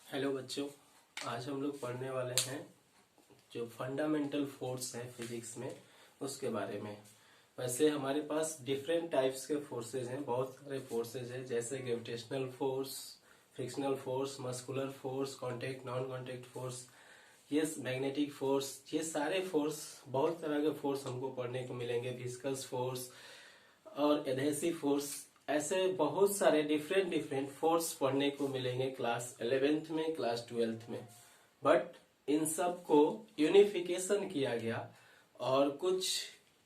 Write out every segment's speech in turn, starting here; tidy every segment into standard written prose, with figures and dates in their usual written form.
Hello बच्चों, आज हम लोग पढ़ने वाले हैं जो फंडामेंटल फोर्स है फिजिक्स में उसके बारे में। वैसे हमारे पास डिफरेंट टाइप्स के फोर्सेज हैं, बहुत सारे फोर्सेज हैं जैसे gravitational force, frictional force, muscular force, contact non contact force, ये मैग्नेटिक फोर्स, ये सारे फोर्स, बहुत तरह के फोर्स हमको पढ़ने को मिलेंगे। विस्कस फोर्स और एडहेसिव फोर्स, ऐसे बहुत सारे डिफरेंट डिफरेंट फोर्स पढ़ने को मिलेंगे क्लास 11th में, क्लास 12th में। बट इन सब को यूनिफिकेशन किया गया और कुछ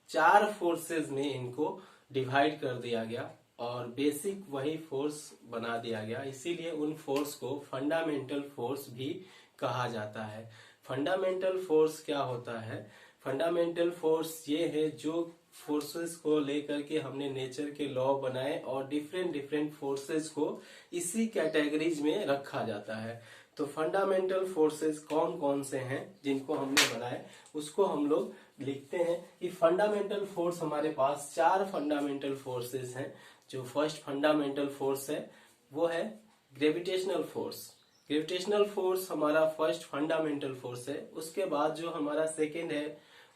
4 फोर्सेस में इनको डिवाइड कर दिया गया और बेसिक वही फोर्स बना दिया गया। इसीलिए उन फोर्स को फंडामेंटल फोर्स भी कहा जाता है। फंडामेंटल फोर्स क्या होता है? फंडामेंटल फोर्स ये है जो फोर्सेस को लेकर के हमने नेचर के लॉ बनाए और डिफरेंट डिफरेंट फोर्सेस को इसी कैटेगरीज में रखा जाता है। तो फंडामेंटल फोर्सेस कौन कौन से हैं जिनको हमने बनाए, उसको हम लोग लिखते हैं कि फंडामेंटल फोर्स हमारे पास 4 फंडामेंटल फोर्सेस हैं। जो फर्स्ट फंडामेंटल फोर्स है वो है ग्रेविटेशनल फोर्स। ग्रेविटेशनल फोर्स हमारा फर्स्ट फंडामेंटल फोर्स है। उसके बाद जो हमारा सेकेंड है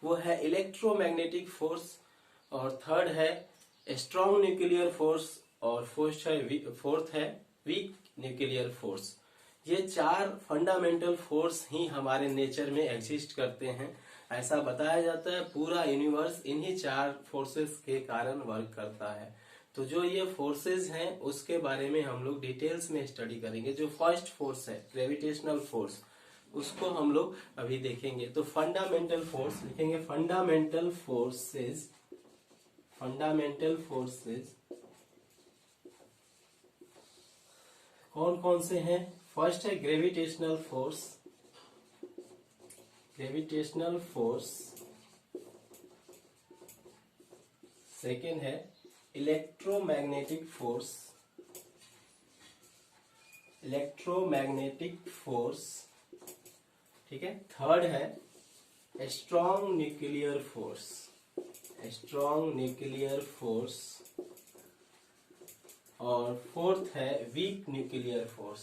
वो है इलेक्ट्रोमैग्नेटिक फोर्स, और थर्ड है स्ट्रॉन्ग न्यूक्लियर फोर्स, और फोर्थ है वीक न्यूक्लियर फोर्स। ये 4 फंडामेंटल फोर्स ही हमारे नेचर में एग्जिस्ट करते हैं। ऐसा बताया जाता है पूरा यूनिवर्स इन्हीं 4 फोर्सेस के कारण वर्क करता है। तो जो ये फोर्सेस हैं उसके बारे में हम लोग डिटेल्स में स्टडी करेंगे। जो फर्स्ट फोर्स है ग्रेविटेशनल फोर्स, उसको हम लोग अभी देखेंगे। तो फंडामेंटल फोर्स लिखेंगे, फंडामेंटल फोर्सेस कौन कौन से हैं? फर्स्ट है ग्रेविटेशनल फोर्स, सेकेंड है इलेक्ट्रोमैग्नेटिक फोर्स, ठीक है। थर्ड है स्ट्रॉन्ग न्यूक्लियर फोर्स, और फोर्थ है वीक न्यूक्लियर फोर्स,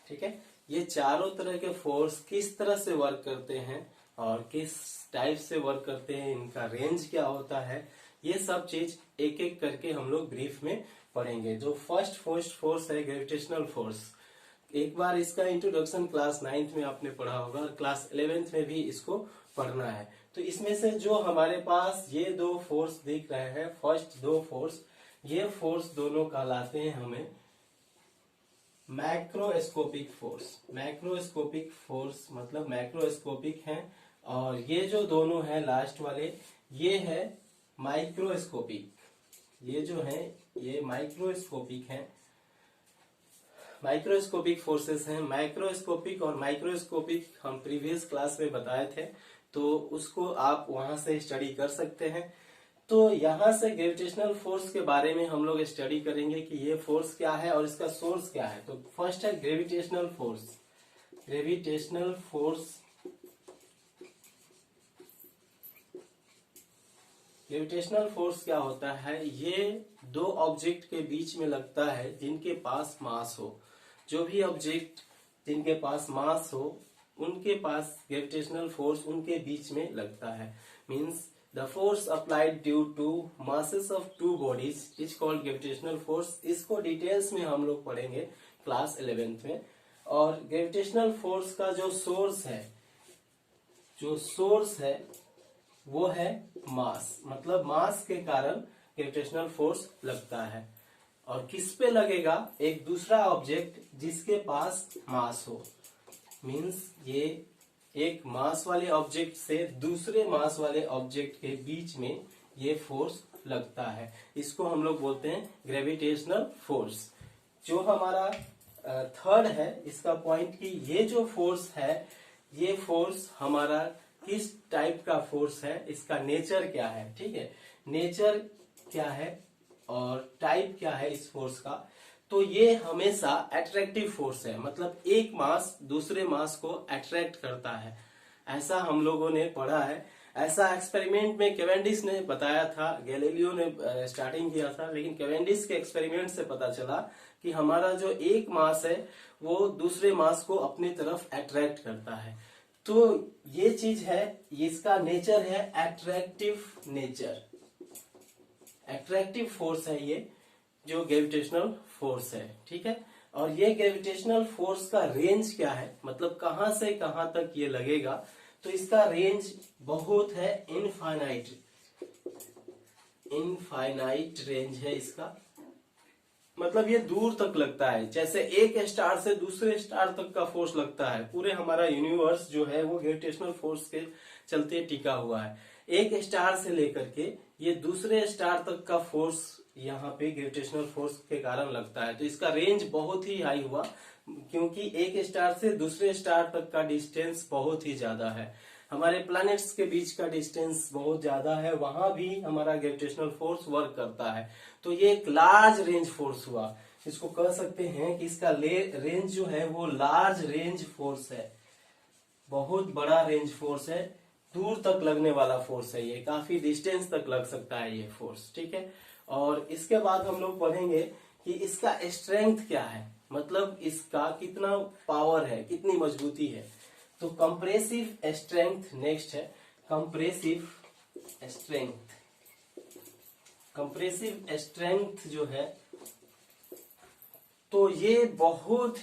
ठीक है। ये चारों तरह के फोर्स किस तरह से वर्क करते हैं और किस टाइप से वर्क करते हैं, इनका रेंज क्या होता है, ये सब चीज एक एक करके हम लोग ब्रीफ में पढ़ेंगे। जो फर्स्ट फोर्स है ग्रेविटेशनल फोर्स, एक बार इसका इंट्रोडक्शन क्लास 9th में आपने पढ़ा होगा और क्लास 11th में भी इसको पढ़ना है। तो इसमें से जो हमारे पास ये 2 फोर्स दिख रहे हैं, फर्स्ट 2 फोर्स, ये फोर्स दोनों कहलाते हैं हमें मैक्रोस्कोपिक फोर्स मतलब मैक्रोस्कोपिक है। और ये जो दोनों हैं लास्ट वाले, ये है माइक्रोस्कोपिक। ये जो है ये माइक्रोस्कोपिक है, माइक्रोस्कोपिक फोर्सेस हैं। मैक्रोस्कोपिक और माइक्रोस्कोपिक हम प्रीवियस क्लास में बताए थे, तो उसको आप वहां से स्टडी कर सकते हैं। तो यहां से ग्रेविटेशनल फोर्स के बारे में हम लोग स्टडी करेंगे कि ये फोर्स क्या है और इसका सोर्स क्या है। तो फर्स्ट है ग्रेविटेशनल फोर्स क्या होता है? ये 2 ऑब्जेक्ट के बीच में लगता है जिनके पास मास हो। जो भी ऑब्जेक्ट जिनके पास मास हो उनके पास ग्रेविटेशनल फोर्स उनके बीच में लगता है। Means the force applied due to masses of 2 bodies is called gravitational force. इसको डिटेल्स में हम लोग पढ़ेंगे क्लास 11th में। और ग्रेविटेशनल फोर्स का जो सोर्स है वो है मास, मतलब मास के कारण ग्रेविटेशनल फोर्स लगता है। और किस पे लगेगा? एक दूसरा ऑब्जेक्ट जिसके पास मास हो। मींस ये एक मास वाले ऑब्जेक्ट से दूसरे मास वाले ऑब्जेक्ट के बीच में ये फोर्स लगता है। इसको हम लोग बोलते हैं ग्रेविटेशनल फोर्स। जो हमारा थर्ड है इसका पॉइंट कि ये जो फोर्स है, ये फोर्स हमारा किस टाइप का फोर्स है, इसका नेचर क्या है, ठीक है। नेचर क्या है और टाइप क्या है इस फोर्स का? तो ये हमेशा अट्रैक्टिव फोर्स है, मतलब एक मास दूसरे मास को अट्रैक्ट करता है, ऐसा हम लोगों ने पढ़ा है। ऐसा एक्सपेरिमेंट में कैवेंडिश ने बताया था, गैलीलियो ने स्टार्टिंग किया था, लेकिन कैवेंडिश के एक्सपेरिमेंट से पता चला कि हमारा जो एक मास है वो दूसरे मास को अपनी तरफ अट्रैक्ट करता है। तो ये चीज है, इसका नेचर है अट्रैक्टिव नेचर, अट्रैक्टिव फोर्स है ये जो ग्रेविटेशनल फोर्स है, ठीक है। और ये ग्रेविटेशनल फोर्स का रेंज क्या है, मतलब कहां से कहां तक ये लगेगा, तो इसका रेंज बहुत है, इनफाइनाइट रेंज है इसका, मतलब ये दूर तक लगता है, जैसे एक स्टार से दूसरे स्टार तक का फोर्स लगता है। पूरे हमारा यूनिवर्स जो है वो ग्रेविटेशनल फोर्स के चलते टिका हुआ है। एक स्टार से लेकर के ये दूसरे स्टार तक का फोर्स यहाँ पे ग्रेविटेशनल फोर्स के कारण लगता है। तो इसका रेंज बहुत ही हाई हुआ, क्योंकि एक स्टार से दूसरे स्टार तक का डिस्टेंस बहुत ही ज्यादा है। हमारे प्लैनेट्स के बीच का डिस्टेंस बहुत ज्यादा है, वहां भी हमारा ग्रेविटेशनल फोर्स वर्क करता है। तो ये एक लार्ज रेंज फोर्स हुआ, इसको कह सकते हैं कि इसका रेंज जो है वो लार्ज रेंज फोर्स है, बहुत बड़ा रेंज फोर्स है, दूर तक लगने वाला फोर्स है, ये काफी डिस्टेंस तक लग सकता है ये फोर्स, ठीक है। और इसके बाद हम लोग पढ़ेंगे कि इसका स्ट्रेंथ क्या है, मतलब इसका कितना पावर है, कितनी मजबूती है। तो कंप्रेसिव स्ट्रेंथ नेक्स्ट है, कंप्रेसिव स्ट्रेंथ जो है, तो ये बहुत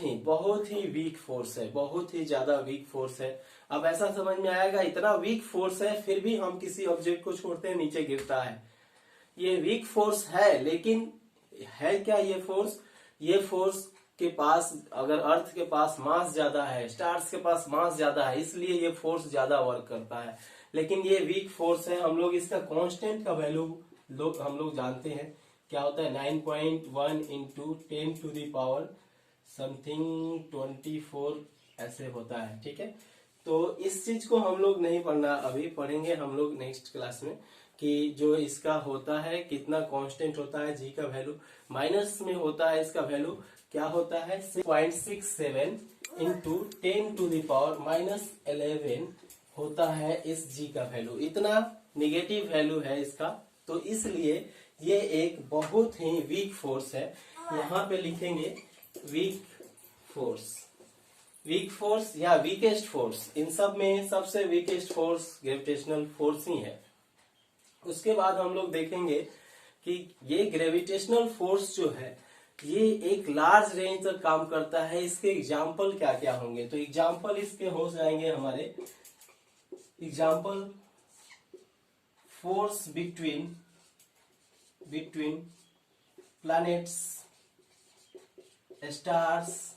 ही वीक फोर्स है, बहुत ही ज्यादा वीक फोर्स है। अब ऐसा समझ में आएगा, इतना वीक फोर्स है फिर भी हम किसी ऑब्जेक्ट को छोड़ते हैं नीचे गिरता है। ये वीक फोर्स है, लेकिन है क्या ये फोर्स, ये फोर्स के पास, अगर अर्थ के पास मास ज्यादा है, स्टार्स के पास मास ज्यादा है, इसलिए ये फोर्स ज्यादा वर्क करता है। लेकिन ये वीक फोर्स है, हम लोग इसका कांस्टेंट का वैल्यू हम लोग जानते हैं क्या होता है, 9.1 into 10 to the power something 24 ऐसे होता है, ठीक है। तो इस चीज को हम लोग नहीं पढ़ना, अभी पढ़ेंगे हम लोग नेक्स्ट क्लास में कि जो इसका होता है कितना कांस्टेंट होता है, जी का वैल्यू माइनस में होता है, इसका वैल्यू क्या होता है 6.67 इंटू 10 टू दी पावर -11 होता है इस जी का वैल्यू, इतना निगेटिव वैल्यू है इसका। तो इसलिए ये एक बहुत ही वीक फोर्स है, यहाँ पे लिखेंगे वीक फोर्स या वीकेस्ट फोर्स, इन सब में सबसे वीकेस्ट फोर्स ग्रेविटेशनल फोर्स ही है। उसके बाद हम लोग देखेंगे कि ये ग्रेविटेशनल फोर्स जो है ये एक लार्ज रेंज तक काम करता है, इसके एग्जाम्पल क्या क्या होंगे, तो एग्जाम्पल इसके हो जाएंगे हमारे, example force between planets, stars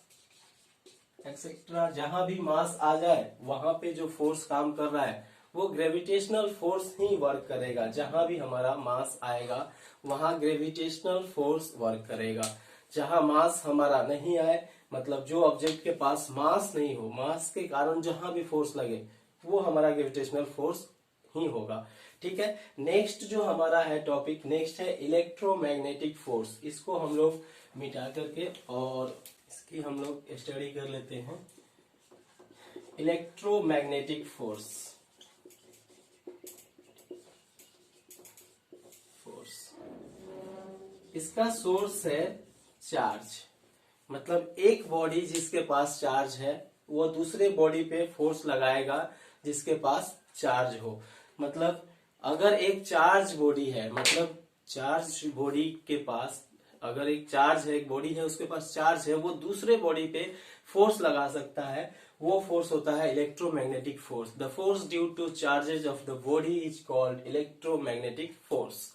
etcetera, जहां भी मास आ जाए वहां पे जो फोर्स काम कर रहा है वो ग्रेविटेशनल फोर्स ही वर्क करेगा। जहां भी हमारा मास आएगा वहां ग्रेविटेशनल फोर्स वर्क करेगा। जहां मास हमारा नहीं आए, मतलब जो ऑब्जेक्ट के पास मास नहीं हो, मास के कारण जहां भी फोर्स लगे वो हमारा ग्रेविटेशनल फोर्स ही होगा, ठीक है। नेक्स्ट जो हमारा है टॉपिक, नेक्स्ट है इलेक्ट्रोमैग्नेटिक फोर्स। इसको हम लोग मिटा करके और इसकी हम लोग स्टडी कर लेते हैं। इलेक्ट्रोमैग्नेटिक फोर्स इसका सोर्स है चार्ज, मतलब एक बॉडी जिसके पास चार्ज है वो दूसरे बॉडी पे फोर्स लगाएगा जिसके पास चार्ज हो। मतलब अगर एक चार्ज बॉडी है, मतलब चार्ज बॉडी के पास अगर एक चार्ज है, एक बॉडी है उसके पास चार्ज है, वो दूसरे बॉडी पे फोर्स लगा सकता है, वो फोर्स होता है electromagnetic force. The force due two charges of the body is called electromagnetic force.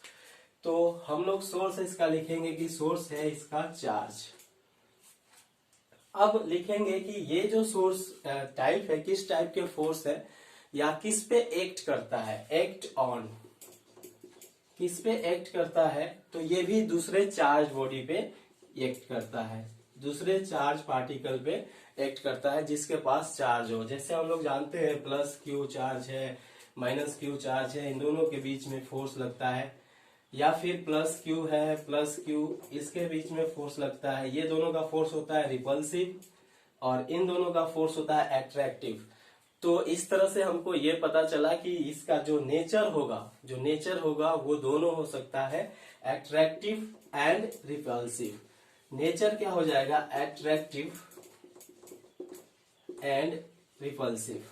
तो हम लोग सोर्स इसका लिखेंगे कि सोर्स है इसका चार्ज। अब लिखेंगे कि ये जो सोर्स टाइप है किस टाइप के फोर्स है या किस पे एक्ट करता है, एक्ट ऑन, किस पे एक्ट करता है, तो ये भी दूसरे चार्ज बॉडी पे एक्ट करता है, दूसरे चार्ज पार्टिकल पे एक्ट करता है जिसके पास चार्ज हो। जैसे हम लोग जानते हैं प्लस क्यू चार्ज है, माइनस क्यू चार्ज है, इन दोनों के बीच में फोर्स लगता है, या फिर प्लस क्यू है प्लस क्यू, इसके बीच में फोर्स लगता है। ये दोनों का फोर्स होता है रिपल्सिव और इन दोनों का फोर्स होता है अट्रैक्टिव। तो इस तरह से हमको ये पता चला कि इसका जो नेचर होगा वो दोनों हो सकता है, अट्रैक्टिव एंड रिपल्सिव। नेचर क्या हो जाएगा, अट्रैक्टिव एंड रिपल्सिव।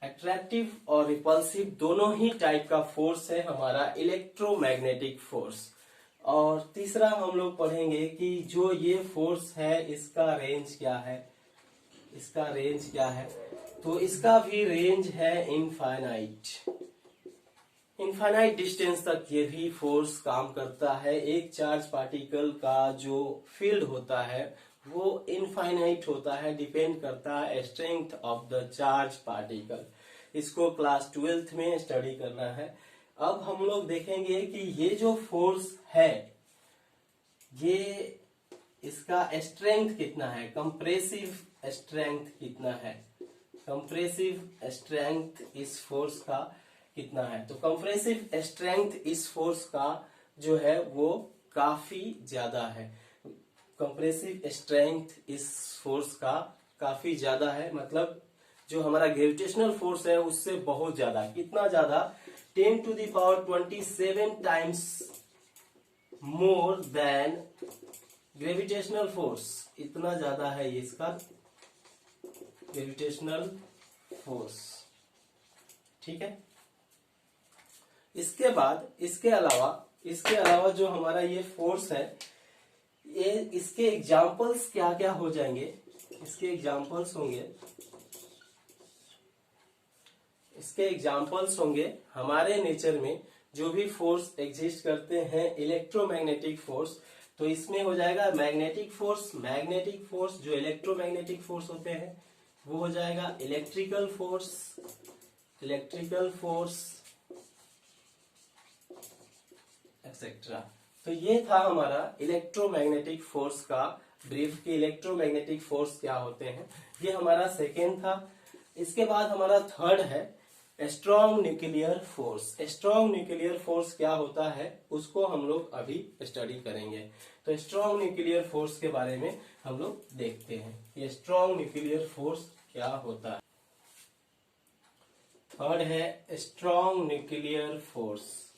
अट्रैक्टिव और रिपल्सिव दोनों ही टाइप का फोर्स है हमारा इलेक्ट्रोमैग्नेटिक फोर्स। और तीसरा हम लोग पढ़ेंगे कि जो ये फोर्स है इसका रेंज क्या है, इसका रेंज क्या है। तो इसका भी रेंज है इनफाइनाइट, इनफाइनाइट डिस्टेंस तक ये भी फोर्स काम करता है। एक चार्ज पार्टिकल का जो फील्ड होता है वो इनफाइनाइट होता है, डिपेंड करता है strength of the charge particle. इसको क्लास 12th में स्टडी करना है। अब हम लोग देखेंगे कि ये जो फोर्स है ये इसका स्ट्रेंथ कितना है, कंप्रेसिव स्ट्रेंथ कितना है, कंप्रेसिव स्ट्रेंथ इस फोर्स का कितना है। तो कंप्रेसिव स्ट्रेंथ इस फोर्स का जो है वो काफी ज्यादा है, कंप्रेसिव स्ट्रेंथ इस फोर्स का काफी ज्यादा है। मतलब जो हमारा ग्रेविटेशनल फोर्स है उससे बहुत ज्यादा, कितना ज्यादा, 10⁻27 times more than gravitational force, इतना ज्यादा है ये इसका ग्रेविटेशनल फोर्स। ठीक है, इसके बाद इसके अलावा जो हमारा ये फोर्स है ये इसके एग्जाम्पल्स क्या क्या हो जाएंगे, इसके एग्जाम्पल्स होंगे हमारे नेचर में जो भी फोर्स एग्जिस्ट करते हैं इलेक्ट्रोमैग्नेटिक फोर्स। तो इसमें हो जाएगा मैग्नेटिक फोर्स जो इलेक्ट्रोमैग्नेटिक फोर्स होते हैं वो हो जाएगा इलेक्ट्रिकल फोर्स एक्सेट्रा। तो ये था हमारा इलेक्ट्रोमैग्नेटिक फोर्स का ब्रीफ कि इलेक्ट्रोमैग्नेटिक फोर्स क्या होते हैं। ये हमारा सेकेंड था। इसके बाद हमारा थर्ड है strong nuclear force. Strong nuclear force क्या होता है उसको हम लोग अभी स्टडी करेंगे। तो स्ट्रॉन्ग न्यूक्लियर फोर्स के बारे में हम लोग देखते हैं ये स्ट्रॉन्ग न्यूक्लियर फोर्स क्या होता है। थर्ड है स्ट्रॉन्ग न्यूक्लियर फोर्स।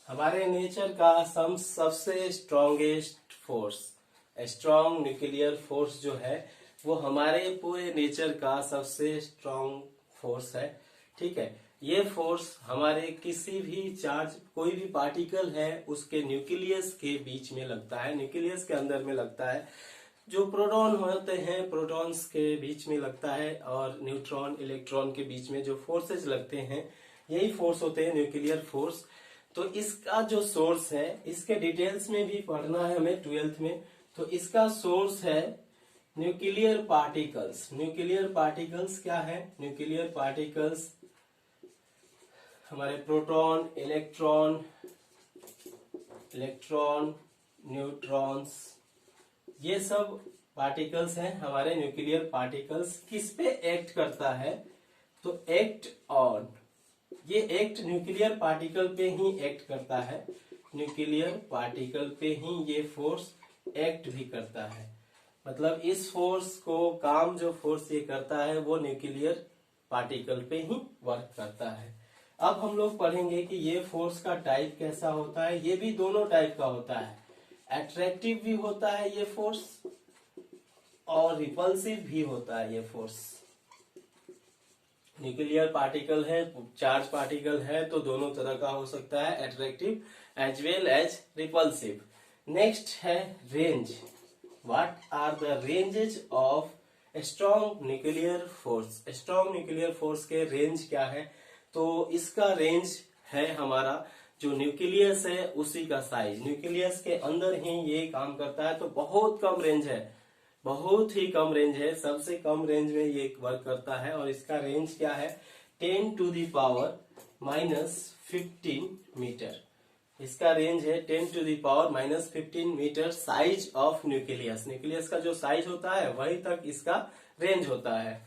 हमारे नेचर का सबसे strongest force, strong nuclear force जो है वो हमारे पूरे नेचर का सबसे स्ट्रॉन्ग फोर्स है। ठीक है, ये फोर्स हमारे किसी भी चार्ज, कोई भी पार्टिकल है उसके न्यूक्लियस के बीच में लगता है, न्यूक्लियस के अंदर में लगता है। जो प्रोटॉन होते हैं प्रोटॉन्स के बीच में लगता है और न्यूट्रॉन इलेक्ट्रॉन के बीच में जो फोर्सेज लगते हैं यही फोर्स होते हैं न्यूक्लियर फोर्स। तो इसका जो सोर्स है इसके डिटेल्स में भी पढ़ना है हमें 12th में। तो इसका सोर्स है न्यूक्लियर पार्टिकल्स। न्यूक्लियर पार्टिकल्स क्या है, न्यूक्लियर पार्टिकल्स हमारे प्रोटॉन इलेक्ट्रॉन न्यूट्रॉन्स ये सब पार्टिकल्स हैं हमारे न्यूक्लियर पार्टिकल्स। किस पे एक्ट करता है, तो एक्ट ऑन, ये एक्ट न्यूक्लियर पार्टिकल पे ही एक्ट करता है, न्यूक्लियर पार्टिकल पे ही ये फोर्स एक्ट भी करता है। मतलब इस फोर्स को काम जो फोर्स ये करता है वो न्यूक्लियर पार्टिकल पे ही वर्क करता है। अब हम लोग पढ़ेंगे कि ये फोर्स का टाइप कैसा होता है। ये भी दोनों टाइप का होता है, अट्रैक्टिव भी होता है ये फोर्स और रिपल्सिव भी होता है ये फोर्स। न्यूक्लियर पार्टिकल है, चार्ज पार्टिकल है, तो दोनों तरह का हो सकता है, attractive as well as repulsive. Next है range. What are the ranges of strong nuclear force. Strong nuclear force के रेंज क्या है, तो इसका रेंज है हमारा जो न्यूक्लियस है उसी का साइज, न्यूक्लियस के अंदर ही ये काम करता है। तो बहुत कम रेंज है, बहुत ही कम रेंज है, सबसे कम रेंज में ये वर्क करता है। और इसका रेंज क्या है, 10⁻⁻15 मीटर। इसका रेंज है 10⁻⁻15 metre size of nucleus. Nucleus का जो साइज होता है वही तक इसका रेंज होता है।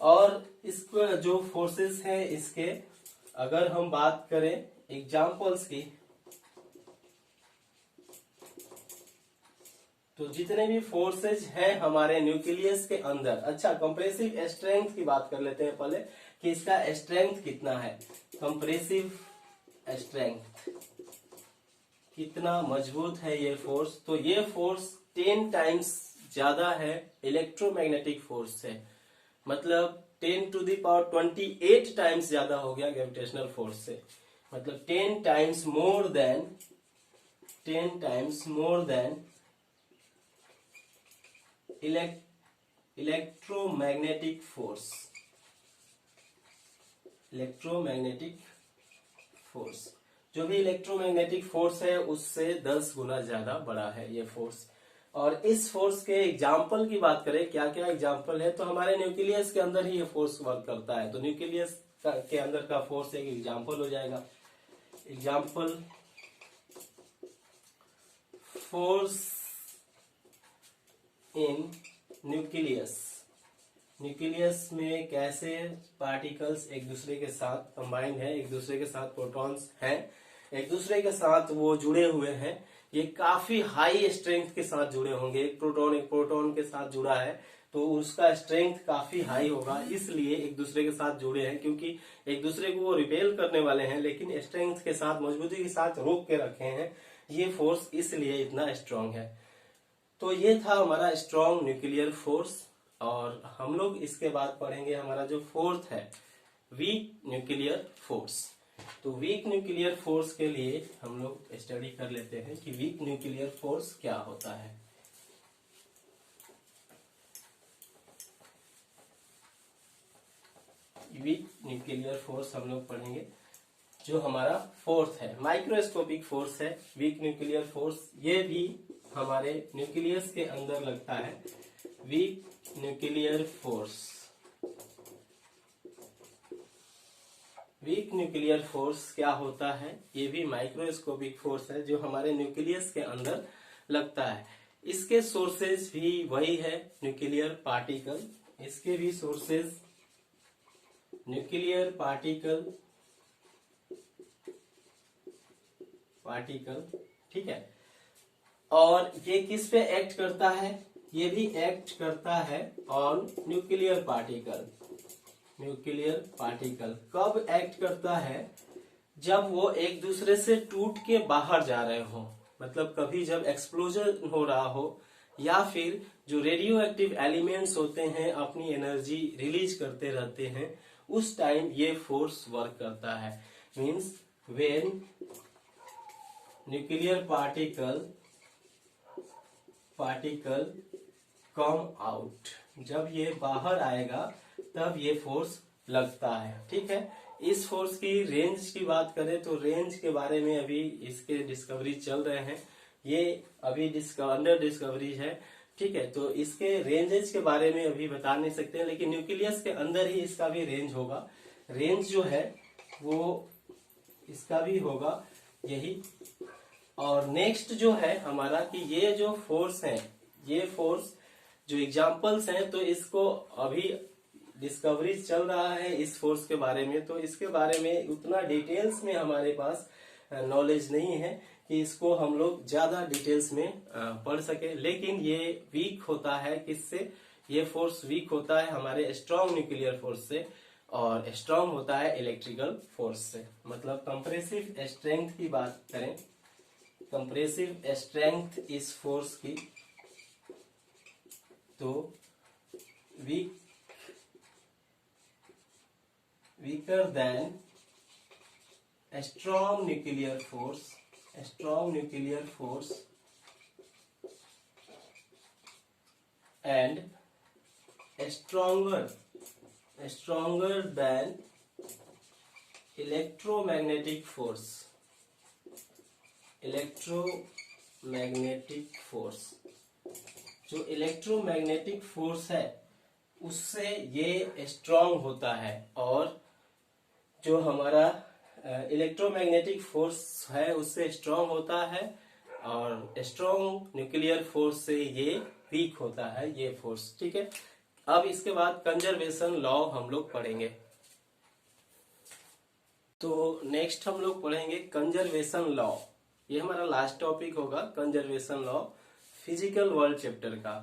और इसको जो फोर्सेस है इसके, अगर हम बात करें एग्जाम्पल्स की, तो जितने भी फोर्सेज हैं हमारे न्यूक्लियस के अंदर, अच्छा कंप्रेसिव स्ट्रेंथ की बात कर लेते हैं पहले कि इसका स्ट्रेंथ कितना है। कंप्रेसिव स्ट्रेंथ, कितना मजबूत है ये फोर्स, तो ये फोर्स 10 टाइम्स ज्यादा है इलेक्ट्रोमैग्नेटिक फोर्स से, मतलब 10⁻28 टाइम्स ज्यादा हो गया ग्रेविटेशनल फोर्स से, मतलब 10 times more than electromagnetic force, जो भी इलेक्ट्रोमैग्नेटिक फोर्स है उससे 10 गुना ज्यादा बड़ा है ये फोर्स। और इस फोर्स के एग्जाम्पल की बात करें, क्या क्या एग्जाम्पल है, तो हमारे न्यूक्लियस के अंदर ही ये फोर्स वर्क करता है, तो न्यूक्लियस के अंदर का फोर्स एक एग्जाम्पल हो जाएगा। एग्जाम्पल, फोर्स इन न्यूक्लियस में कैसे पार्टिकल्स एक दूसरे के साथ कंबाइंड है, एक दूसरे के साथ प्रोटॉन्स हैं, एक दूसरे के साथ वो जुड़े हुए हैं, ये काफी हाई स्ट्रेंथ के साथ जुड़े होंगे। एक प्रोटॉन के साथ जुड़ा है तो उसका स्ट्रेंथ काफी हाई होगा, इसलिए एक दूसरे के साथ जुड़े हैं, क्योंकि एक दूसरे को वो रिपेल करने वाले हैं लेकिन स्ट्रेंथ के साथ, मजबूती के साथ रोक के रखे हैं। ये फोर्स इसलिए इतना स्ट्रांग है। तो ये था हमारा स्ट्रांग न्यूक्लियर फोर्स। और हम लोग इसके बाद पढ़ेंगे हमारा जो फोर्थ है, वीक न्यूक्लियर फोर्स। तो वीक न्यूक्लियर फोर्स के लिए हम लोग स्टडी कर लेते हैं कि वीक न्यूक्लियर फोर्स क्या होता है। वीक न्यूक्लियर फोर्स हम लोग पढ़ेंगे, जो हमारा फोर्थ है माइक्रोस्कोपिक फोर्स है वीक न्यूक्लियर फोर्स। ये भी हमारे न्यूक्लियस के अंदर लगता है। Weak nuclear force, weak nuclear force क्या होता है, ये भी माइक्रोस्कोपिक फोर्स है जो हमारे न्यूक्लियस के अंदर लगता है। इसके सोर्सेज भी वही है, न्यूक्लियर पार्टिकल। इसके भी सोर्सेज न्यूक्लियर पार्टिकल, ठीक है। और ये किस पे एक्ट करता है, ये भी एक्ट करता है on nuclear particle. Nuclear particle कब एक्ट करता है, जब वो एक दूसरे से टूट के बाहर जा रहे हो, मतलब कभी जब एक्सप्लोजन हो रहा हो, या फिर जो रेडियो एक्टिव एलिमेंट्स होते हैं अपनी एनर्जी रिलीज करते रहते हैं, उस टाइम ये फोर्स वर्क करता है। Means when nuclear particle come out, जब ये बाहर आएगा तब ये फोर्स लगता है, ठीक है। इस फोर्स की रेंज की बात करें तो रेंज के बारे में अभी इसके डिस्कवरी चल रहे हैं, ये अभी अंडर डिस्कवरी है, ठीक है। तो इसके रेंजेस के बारे में अभी बता नहीं सकते हैं, लेकिन न्यूक्लियस के अंदर ही इसका भी रेंज होगा। रेंज जो है वो इसका भी होगा यही। और नेक्स्ट जो है हमारा कि ये जो फोर्स है, ये फोर्स जो एग्जाम्पल्स हैं, तो इसको अभी डिस्कवरी चल रहा है इस फोर्स के बारे में, तो इसके बारे में उतना डिटेल्स में हमारे पास नॉलेज नहीं है कि इसको हम लोग ज्यादा डिटेल्स में पढ़ सके। लेकिन ये वीक होता है किससे, ये फोर्स वीक होता है हमारे स्ट्रॉन्ग न्यूक्लियर फोर्स से, और स्ट्रॉन्ग होता है इलेक्ट्रिकल फोर्स से। मतलब कंप्रेसिव स्ट्रेंथ की बात करें, कंप्रेसिव स्ट्रेंथ इस फोर्स की, तो weaker than a strong nuclear force and stronger than electromagnetic force, जो इलेक्ट्रोमैग्नेटिक फोर्स है उससे ये स्ट्रांग होता है, और जो हमारा इलेक्ट्रोमैग्नेटिक फोर्स है उससे स्ट्रांग होता है, और स्ट्रांग न्यूक्लियर फोर्स से ये वीक होता है ये फोर्स, ठीक है। अब इसके बाद कंजर्वेशन लॉ हम लोग पढ़ेंगे। तो नेक्स्ट हम लोग पढ़ेंगे कंजर्वेशन लॉ, ये हमारा लास्ट टॉपिक होगा conservation law. Physical world chapter का।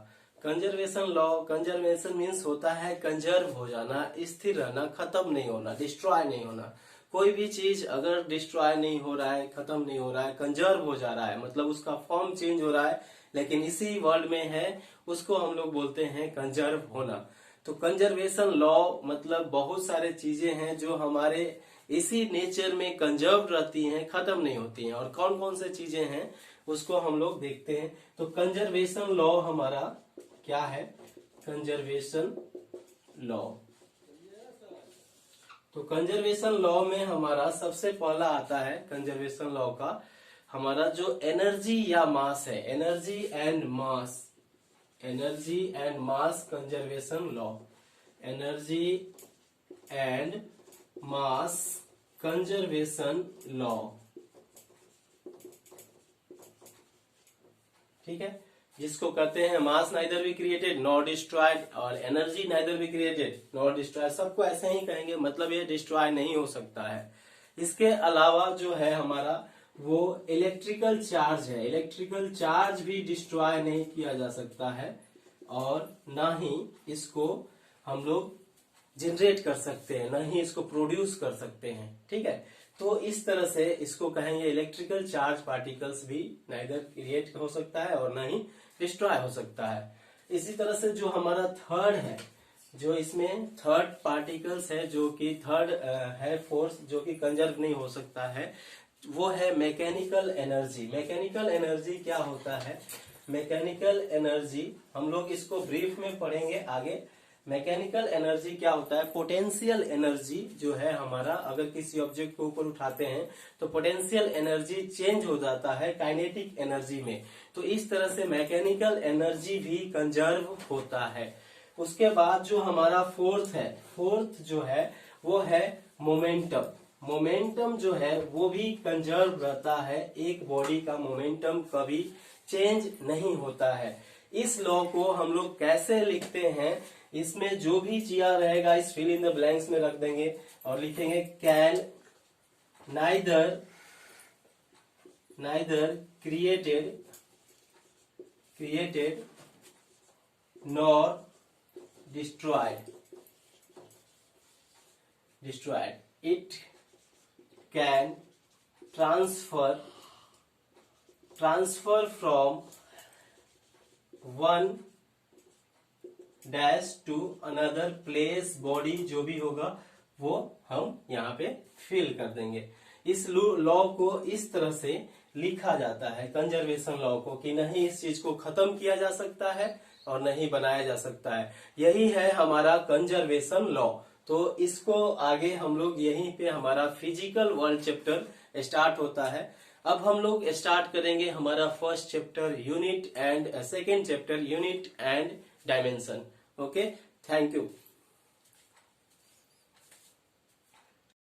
कंजर्वेशन लॉ, कंजर्वेशन मीन्स होता है कंजर्व हो जाना, स्थिर रहना, खत्म नहीं होना, डिस्ट्रॉय नहीं होना। कोई भी चीज अगर डिस्ट्रॉय नहीं हो रहा है, खत्म नहीं हो रहा है, कंजर्व हो जा रहा है, मतलब उसका फॉर्म चेंज हो रहा है लेकिन इसी वर्ल्ड में है, उसको हम लोग बोलते हैं कंजर्व होना। तो कंजर्वेशन लॉ मतलब बहुत सारे चीजें हैं जो हमारे इसी नेचर में कंजर्व रहती हैं, खत्म नहीं होती हैं। और कौन कौन से चीजें हैं उसको हम लोग देखते हैं। तो कंजर्वेशन लॉ हमारा क्या है? कंजर्वेशन लॉ, तो कंजर्वेशन लॉ में हमारा सबसे पहला आता है कंजर्वेशन लॉ का हमारा जो एनर्जी या मास है, energy and mass, energy and mass conservation law, energy and mass conservation law. ठीक है, जिसको कहते हैं mass neither be created nor destroyed और energy neither be created nor destroyed, सबको ऐसे ही कहेंगे, मतलब ये डिस्ट्रॉय नहीं हो सकता है। इसके अलावा जो है हमारा वो इलेक्ट्रिकल चार्ज है, इलेक्ट्रिकल चार्ज भी डिस्ट्रॉय नहीं किया जा सकता है और ना ही इसको हम लोग जनरेट कर सकते हैं, ना ही इसको प्रोड्यूस कर सकते हैं। ठीक है, तो इस तरह से इसको कहेंगे इलेक्ट्रिकल चार्ज पार्टिकल्स भी नाइदर क्रिएट हो सकता है और ना ही डिस्ट्रॉय हो सकता है। इसी तरह से जो हमारा थर्ड है, जो इसमें थर्ड पार्टिकल्स है, जो कि थर्ड है फोर्स जो कि कंजर्व नहीं हो सकता है, वो है मैकेनिकल एनर्जी। मैकेनिकल एनर्जी क्या होता है? मैकेनिकल एनर्जी हम लोग इसको ब्रीफ में पढ़ेंगे आगे। मैकेनिकल एनर्जी क्या होता है? पोटेंशियल एनर्जी जो है हमारा, अगर किसी ऑब्जेक्ट को ऊपर उठाते हैं तो पोटेंशियल एनर्जी चेंज हो जाता है काइनेटिक एनर्जी में। तो इस तरह से मैकेनिकल एनर्जी भी कंजर्व होता है। उसके बाद जो हमारा फोर्थ है, फोर्थ जो है वो है मोमेंटम। मोमेंटम जो है वो भी कंजर्व रहता है, एक बॉडी का मोमेंटम कभी चेंज नहीं होता है। इस लॉ को हम लोग कैसे लिखते हैं? इसमें जो भी चिया रहेगा इस फिल इन द ब्लैंक्स में रख देंगे और लिखेंगे can neither created nor destroyed. It can transfer from one dash to another place, body जो भी होगा वो हम यहाँ पे फिल कर देंगे। इस लॉ को इस तरह से लिखा जाता है कंजर्वेशन लॉ को, कि नहीं इस चीज को खत्म किया जा सकता है और नहीं बनाया जा सकता है। यही है हमारा कंजर्वेशन लॉ। तो इसको आगे हम लोग यहीं पे हमारा फिजिकल वर्ल्ड चैप्टर स्टार्ट होता है। अब हम लोग स्टार्ट करेंगे हमारा first chapter unit and second chapter unit and dimension. Okay, thank you.